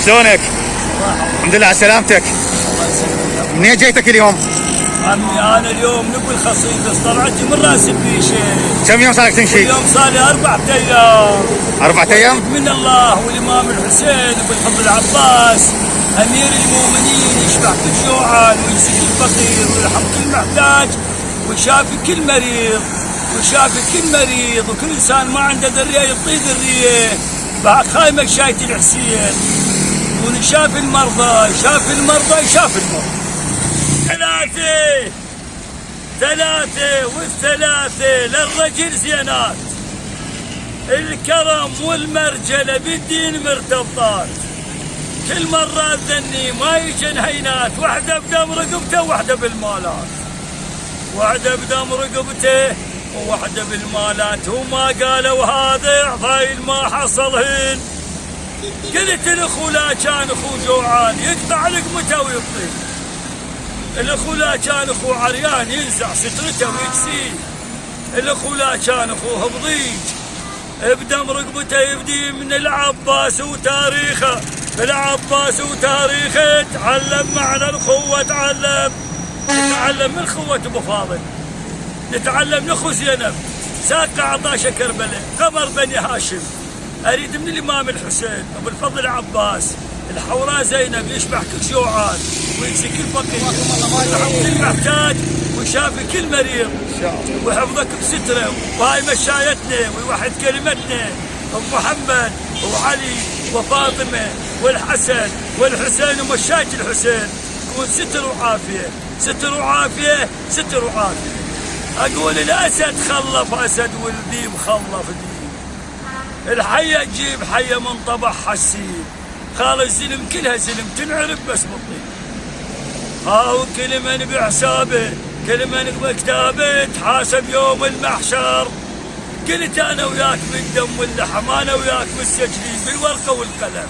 شلونك؟ الحمد لله على سلامتك. منين جيتك اليوم؟ عمي انا اليوم نقول خصيص طلعت من راس البيشه. كم يوم صارك تمشي؟ اليوم صار لي 4 ايام. 4 ايام؟ من الله والامام الحسين بن فضل العباس امير المؤمنين يشفع كل جوعان ويسقي الفقير ويرحم كل محتاج ويشافي كل مريض وكل انسان ما عنده ذريه يطيق الريه. بعد خايمه شاية الحسين ونشافي المرضى يشافي المرضى. ثلاثة والثلاثة للرجل زينات، الكرم والمرجلة بالدين مرتبطات. كل مرة ذني ما يجن هينات، واحدة بدم رقبته وواحدة بالمالات، واحدة بدم رقبته وواحدة بالمالات. وما قالوا هذا عضايل ما حصلهن. قلت الاخو لا كان اخو جوعان يقطع لقمته ويطير، الاخو لا كان اخو عريان ينزع سترته ويكسيه، الاخو لا كان اخوه بضيج بدم رقبته يبدي من العباس وتاريخه. العباس وتاريخه تعلم معنى الاخوه، نتعلم من اخوه ابو فاضل، نتعلم من اخو زينب ساقه عطاشه كربلاء قمر بني هاشم. اريد من الامام الحسين ابو الفضل العباس الحوراء زينب يشبع كل جوعان ويكسي كل فقير ويرحم كل محتاج ويشافي كل مريض ويحفظك بستره. وهاي مشايتنا ويوحد كلمتنا ام محمد وعلي وفاطمه والحسن والحسين ومشاية الحسين تكون ستر وعافيه، ستر وعافيه، ستر وعافيه. اقول الاسد خلف اسد والذيب خلف ذيب، الحيه تجيب حيه من طبعها السيب. خال الزلم كلها زلم تنعرف بس بالطيب. هاو كل من بحسابه كل من بكتابه تحاسب يوم المحشر. قلت انا وياك بالدم واللحم، انا وياك بالسجلين بالورقه والقلم،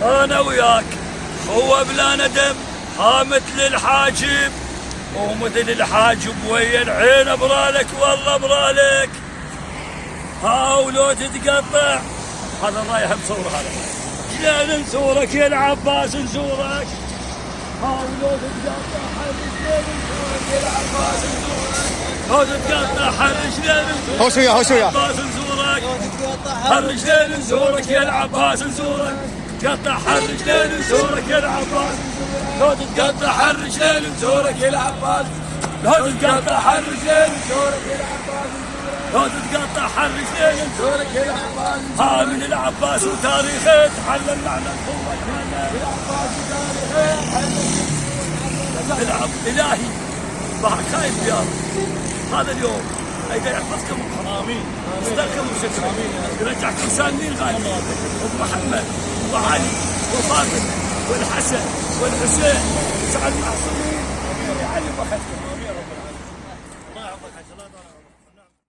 انا وياك هو بلا ندم. ها مثل الحاجب ومثل الحاجب ويا العين برالك والله برالك. هاو لو تتقطع هذا رايح بصور هذا شلون نصورك يا العباس نصورك. هاو لو تتقطع حرج شلون نصورك يا العباس نصورك. لو تتقطع حرج شلون نصورك هو شوية العباس نصورك. حرج شلون نصورك يا العباس نصورك. تقطع حرج شلون نصورك يا العباس. لو تتقطع حرج شلون نصورك يا العباس. لو تتقطع حرج شلون نصورك يا العباس. لو تتقطع حرج لين نصورك يا العباس. ها من العباس وتاريخه تعلم معنى القوة. العباس وتاريخه العب الهي بحق خايف يا رب. هذا اليوم ايضا يحفظكم امين، يستركم وشكرا، يرجعكم سالمين غاليين. ابو محمد وعلي وفاطمه والحسن والحسين سعد المعصومين. يا علي بخيركم امين يا رب العالمين. الله يحفظك.